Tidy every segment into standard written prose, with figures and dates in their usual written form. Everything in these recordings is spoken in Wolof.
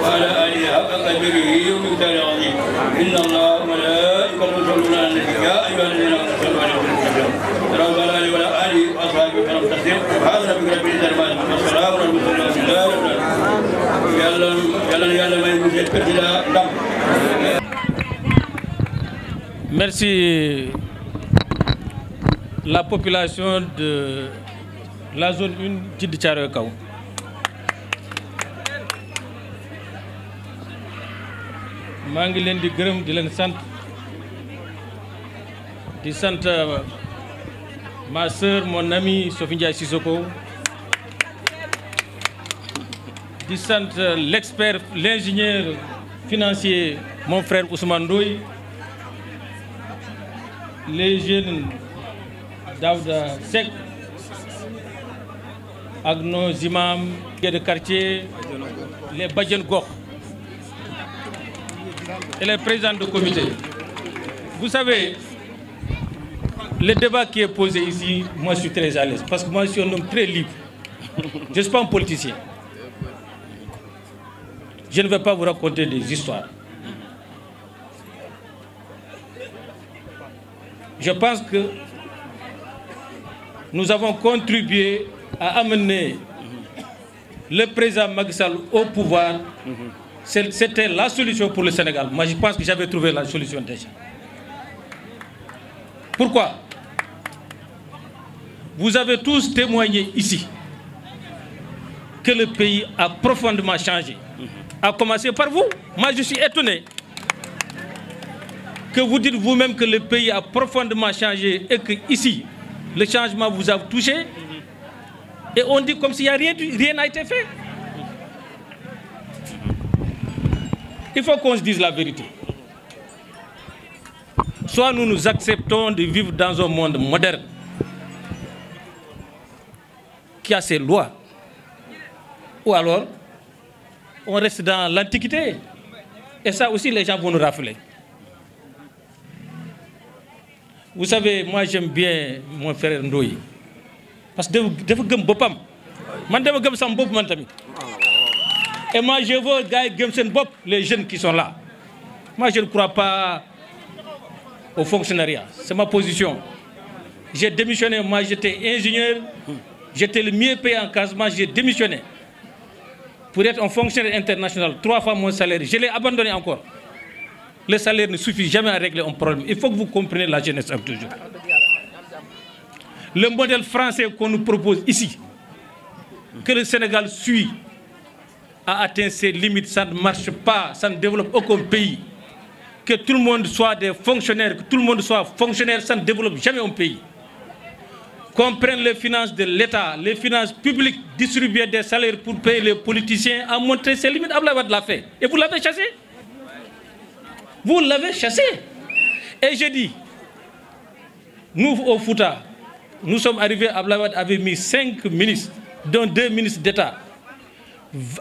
وعلى آله حق قدره ومقداره العظيم إن الله وملائكته يصلون على النبي يا أيها الذين آمنوا صلوا عليه وسلموا تسليما على آله وعلى آله وأصحابه وسلم تسليما سبحان ربك رب العزة عما يصفون والسلام على المرسلين والحمد لله رب العالمين yàlla may mu jël président ndam. Merci la population de la zone 1 Djiddah Thiaroye Kao. maa ngi leen di gërëm di leen sant di sant ma sœur mon ami Sophie Ndiaye Sissoko di sant l'expert l'ingénieur financier mon frère Ousmane Ndoye les jeunes Daouda Seck ak nos imams de quartier les bajjen gox et les présidents de comité. Vous savez, le débat qui est posé ici, moi je suis très à l'aise parce que moi je suis un homme très libre. Je ne suis pas un politicien. Je ne vais pas vous raconter des histoires. Je pense que nous avons contribué à amener le président Macky Sall au pouvoir. C'était la solution pour le Sénégal. Moi, je pense que j'avais trouvé la solution déjà. Pourquoi? Vous avez tous témoigné ici que le pays a profondément changé. À commencer par vous. Moi, je suis étonné que vous dites vous-même que le pays a profondément changé et que ici, le changement vous a touché. Et on dit comme s'il n'y a rien n'a été fait. Il faut qu'on se dise la vérité. Soit nous acceptons de vivre dans un monde moderne qui a ses lois, ou alors on reste dans l'Antiquité. Et ça aussi, les gens vont nous rappeler. Vous savez, moi j'aime bien mon frère Ndoye. Parce que dafa gëm boppam. Man dama gëm sama bopp man tamit. Et moi, je veux gars gëm seen bopp, les jeunes qui sont là. Moi, je ne crois pas au fonctionnariat. C'est ma position. J'ai démissionné. Moi, j'étais ingénieur. J'étais le mieux payé en Casamance. J'ai démissionné pour être un fonctionnaire international. 3 fois mon salaire. Je l'ai abandonné encore. Le salaire ne suffit jamais à régler un problème. Il faut que vous compreniez la jeunesse toujours. Le modèle français qu'on nous propose ici, que le Sénégal suit, a atteint ses limites, ça ne marche pas, ça ne développe aucun pays. Que tout le monde soit des fonctionnaires, que tout le monde soit fonctionnaire, ça ne développe jamais un pays. Qu'on prenne les finances de l'État, les finances publiques, distribuer des salaires pour payer les politiciens, a montré ses limites. Abdoulaye Wade l'a fait. Et vous l'avez chassé. Vous l'avez chassé. Et je dis, nous au Fouta, nous sommes arrivés, Abdoulaye Wade avait mis 5 ministres, dont 2 ministres d'État.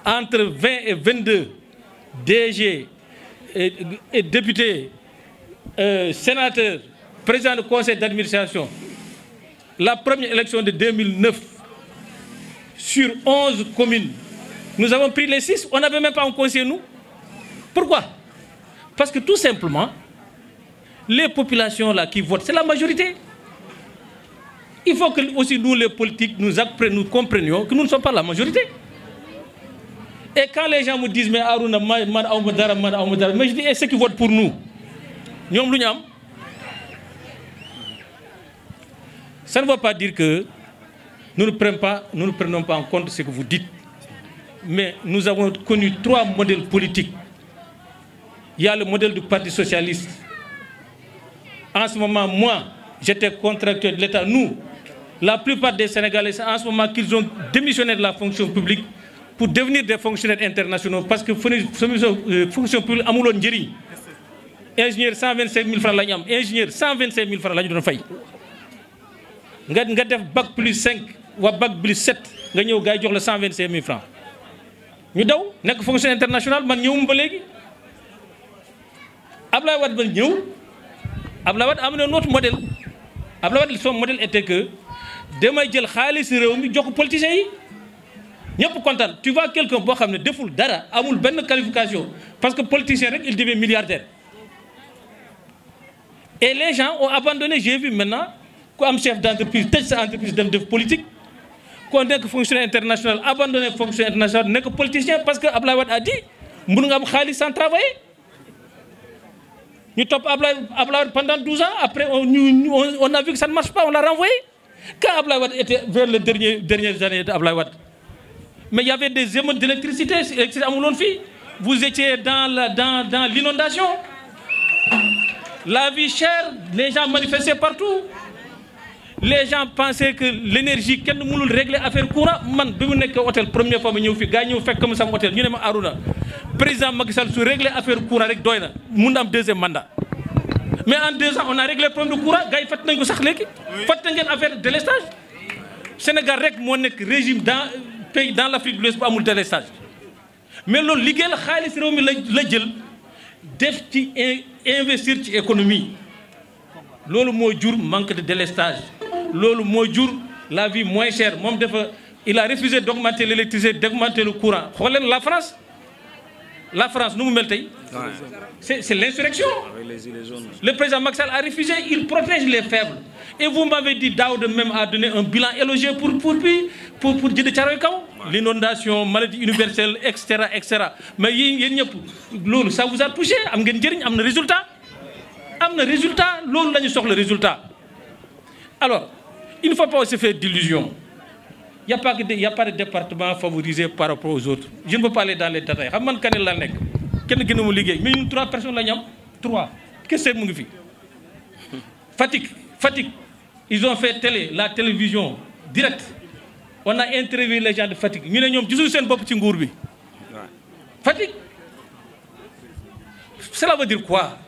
Entre 20 et 22 DG et députés, sénateurs, présidents du conseil d'administration. La première élection de 2009, sur 11 communes, nous avons pris les 6, on n'avait même pas un conseiller, nous. Pourquoi? Parce que tout simplement, les populations là qui votent, c'est la majorité. Il faut que aussi nous, les politiques, nous comprenions que nous ne sommes pas la majorité. Et quand les gens me disent, mais Arouna, mais je dis, et ceux qui votent pour nous, ça ne veut pas dire que nous ne prenons pas en compte ce que vous dites. Mais nous avons connu 3 modèles politiques. Il y a le modèle du Parti socialiste. En ce moment, moi, j'étais contractuel de l'État. Nous, la plupart des Sénégalais, en ce moment, qu'ils ont démissionné de la fonction publique pour devenir des fonctionnaires internationaux parce que fonction publique amulon njëriñ. Ingénieur 125 000 francs la ñu am ingénieur 125 000 francs la ñu doon fay. nga def bac plus 5 wa bac plus 7 nga ñëw gars yi jox la 125 000 francs. ñu daw nekk fonctionnaire international man ñëwum ba léegi. Abdoulaye Wade ba ñëw Abdoulaye Wade a amené un autre modèle. Abdoulaye Wade, son modèle était que damay jël xaalis réew mi jox ko politiciens yi ñëpp kontaan. Tu vois quelqu'un boo xam ne deful dara amul benn qualification parce que politicien rek il devient milliardaire. Et les gens ont abandonné. J'ai vu maintenant ku am chef d'entreprise tëj sa entreprise dem def politique ku nekk fonctionnaire international abandonné fonction internationale nekk politicien parce que Abdoulaye Wade a dit mun nga am xaalis sans travailler. Ñu topp Abdoulaye Wade pendant 12 ans après on a vu que ça ne marche pas, on l'a renvoyé. Quand Abdoulaye Wade était vers les dernières années d'Abdoulaye Wade, mais il y avait des émeutes d'électricité amuloon fii. Vous étiez dans l'inondation. La vie chère, les gens manifestaient partout. Les gens pensaient que l'énergie kenn mënul régler affaire courant. Man bi mu nekk hôtel première fois ma ñëw fi gars ñëw fekk ma sama hôtel ñu ne ma Arouna président Macky Sall su régler affaire courant rek doy na mun na am deuxième mandat. Mais en 2 ans on a réglé le problème de courant gars yi fàtt nañ ko sax léegi fàtt ngeen affaire délestage. Sénégal rek moo nekk régime dans l'Afrique de l'Ouest bu amul délestage. Mais loolu liggéey la xaalis réew mi la jël def ci investir ci économie loolu moo jur manque de délestage. Loolu moo jur la vie moins chère moom dafa il a refusé d'augmenter l'électricité d'augmenter le courant. Xool leen la France nu mu mel tey c'est l'insurrection. Le président Macky Sall a refusé, il protège les faibles. Et vous m'avez dit Daouda même a donné un bilan élogieux pour Djiddah Thiaroye Kao. L'inondation, maladie universelle, etc. Mais yéen ñëpp loolu ça vous a touché am ngeen njëriñ am na résultat loolu la ñu soxla résultat. Alors il ne faut pas se faire d'illusions. Il n'y a pas de département favorisé par rapport aux autres. Je ne peux pas aller dans les détails. Xam man Kanel laa nekk kenn gënu ma liggéey mais ñun 3 personnes la ñu am 3 kese mu ngi fi. Fatick ils ont fait la télévision direct. On a interviewé les gens de Fatick ñu ne ñoom gisul seen bopp ci nguur bi. Fatick cela veut dire quoi?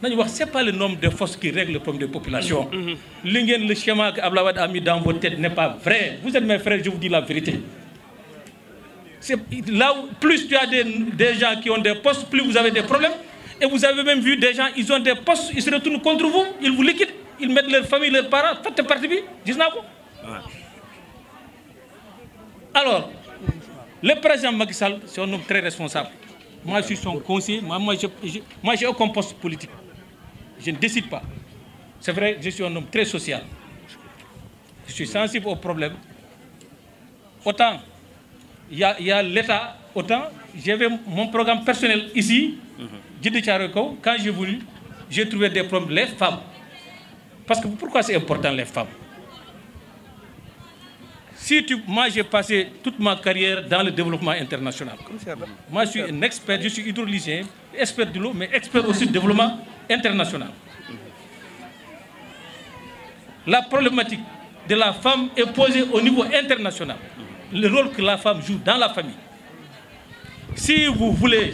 Nañu wax c'est pas le nombre de forces qui règle le problème des populations. Li ngeen le schéma que Abdoulaye Wade a mis dans vos têtes n'est pas vrai. Vous êtes mes frères, je vous dis la vérité. C'est là où plus tu as des gens qui ont des postes, plus vous avez des problèmes. Et vous avez même vu des gens, ils ont des postes, ils se retournent contre vous, ils vous liquident, ils mettent leur famille, leurs parents, faites partie bi, gis naa ko. Alors, le président Macky Sall, c'est un homme très responsable. Moi, je suis son conseiller, moi j'ai aucun poste politique. Je ne décide pas. C'est vrai, je suis un homme très social. Je suis sensible aux problèmes. Autant il y a l'État, autant j'avais mon programme personnel ici, Djiddah Thiaroye Kao. Quand j'ai voulu, j'ai trouvé des problèmes, les femmes. Parce que pourquoi c'est important les femmes? Moi j'ai passé toute ma carrière dans le développement international. Moi je suis un expert, je suis hydraulicien, expert de l'eau, mais expert aussi du développement international. La problématique de la femme est posée au niveau international. Le rôle que la femme joue dans la famille. Si vous voulez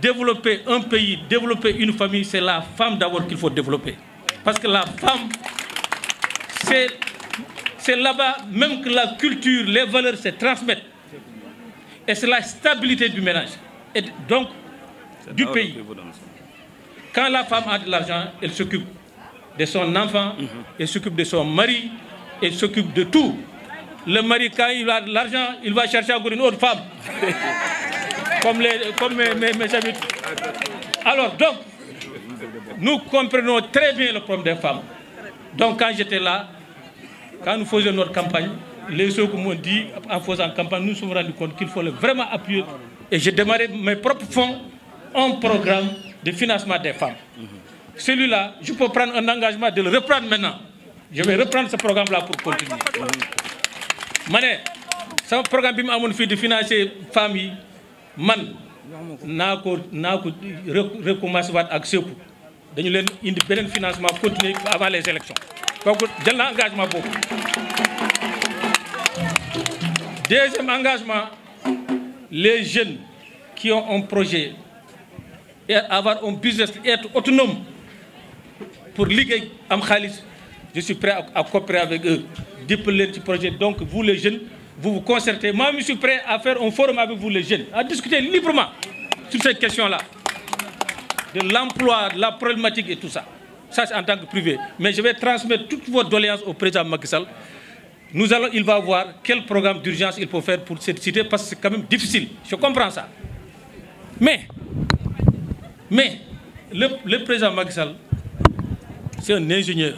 développer un pays, développer une famille, c'est la femme d'abord qu'il faut développer. Parce que la femme, c'est là-bas même que la culture, les valeurs se transmettent. Et c'est la stabilité du ménage. Et donc, du pays. Quand la femme a de l'argent, elle s'occupe de son enfant, elle s'occupe de son mari, elle s'occupe de tout. Le mari, quand il a de l'argent, il va chercher encore une autre femme. comme mes amis. Alors, donc, nous comprenons très bien le problème des femmes. Donc, quand j'étais là, quand nous faisions notre campagne, les gens qui m'ont dit, en faisant campagne, nous nous sommes rendus compte qu'il fallait vraiment appuyer. Et j'ai démarré mes propres fonds, un programme de financement des femmes. Celui-là, je peux prendre un engagement de le reprendre maintenant. Je vais reprendre ce programme-là pour continuer. Mané, ce programme de financer les femmes, man, naa ko recommencer waat ak Sékou dañu leen indi beneen financement continuer avant les élections. Donc jël na engagement boobu. Deuxième engagement, les jeunes qui ont un projet et avoir un business, être autonome pour liggéey am xaalis, je suis prêt à coopérer avec eux, dimbali leen ci projet. Donc vous les jeunes, vous vous concertez. Moi, je suis prêt à faire un forum avec vous les jeunes, à discuter librement sur ces questions-là, de l'emploi, de la problématique et tout ça. Ça, c'est en tant que privé. Mais je vais transmettre toutes vos doléances au président Macky Sall. Il va voir quel programme d'urgence il faut faire pour cette cité, parce que c'est quand même difficile. Je comprends ça. Mais le président Macky Sall, c'est un ingénieur.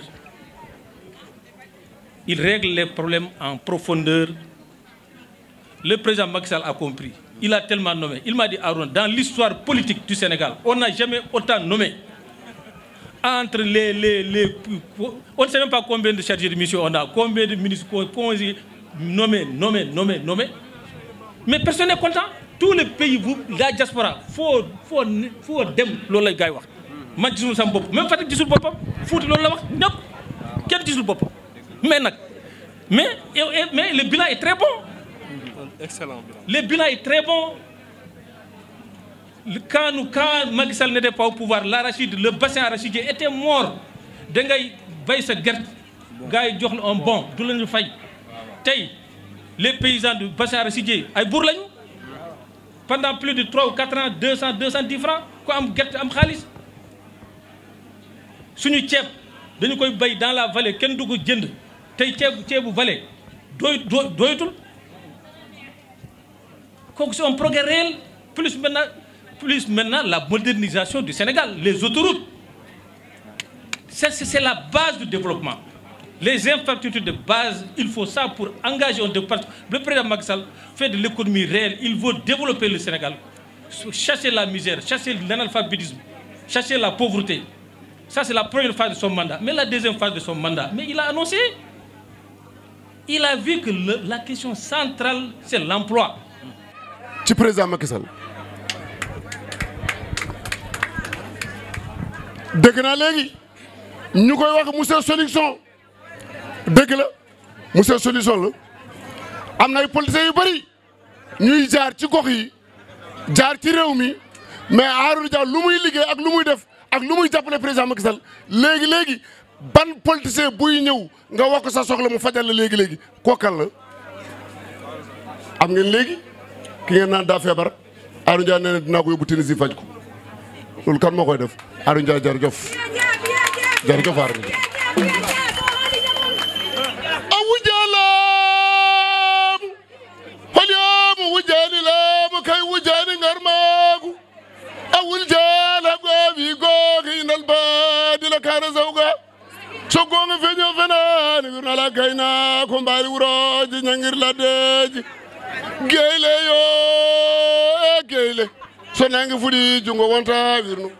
Il règle les problèmes en profondeur. Le président Macky Sall a compris. Il a tellement nommé. Il m'a dit, Aaron, dans l'histoire politique du Sénégal, on n'a jamais autant nommé. Entre on ne sait même pas combien de chargés de mission on a, combien de ministres nommés. Mais personne n'est content. Tous les pays, la diaspora, faut dem loolu lay gars yi wax. Man gisul sama bopp, même Fatick gisul boppam, Fouta loolu la wax, ñëpp kenn gisul boppam. Mais le bilan est très bon. Excellent bilan. Le bilan est très bon. Quand Macky Sall n'était pas au pouvoir, l'arachide, le bassin arachidier était mort. Da ngay bay sa gerte, gars yi jox la un bon, du lañu fay. Tey les paysans du bassin arachidier ay buur lañu. Pendant plus de 3 ou 4 ans, 210 francs, ku am gerte am xaalis. Suñu ceeb dañu koy bay dans la vallée kenn du ko jënd. Tey ceebu vallée doyatul. Kooku c'est un progrès réel. Plus maintenant la modernisation du Sénégal, les autoroutes. C'est la base du développement. Les infrastructures de base, il faut ça pour engager un développement. Le président Macky Sall fait de l'économie réelle. Il veut développer le Sénégal, chasser la misère, chasser l'analphabétisme, chasser la pauvreté. Ça, c'est la première phase de son mandat. Mais la deuxième phase de son mandat, mais il a annoncé. Il a vu que la question centrale, c'est l'emploi. ci président Macky Sall dëgg naa léegi ñu koy wax monsieur Solution dëgg la monsieur Solution la am na ay politiciens yu bëri ñuy jaar ci gox yi jaar ci réew mi mais Arouna Dia lu muy liggéey ak lu muy def ak lu muy jàppale président Macky Sall léegi ban politicien buy ñëw nga wax ko sa soxla mu fajal la léegi kookal la am ngeen léegi ki ngeen naan daa feebar Arouna Dia nee na dinaa ko yóbbu Tunisie faj ko loolu kan moo koy def Arouna Dia jërëjëf Arouna Dia awujalaam holyoom wujalilaam kay wujani ngarmaagu awul jala goobi googi indal baadi la kaara zawga so gonga feño fenani wirnala kayna ko mbaali wuroji ñangir laddeji geyle yo e geyle so nangi fuɗi jungo wonta wirnu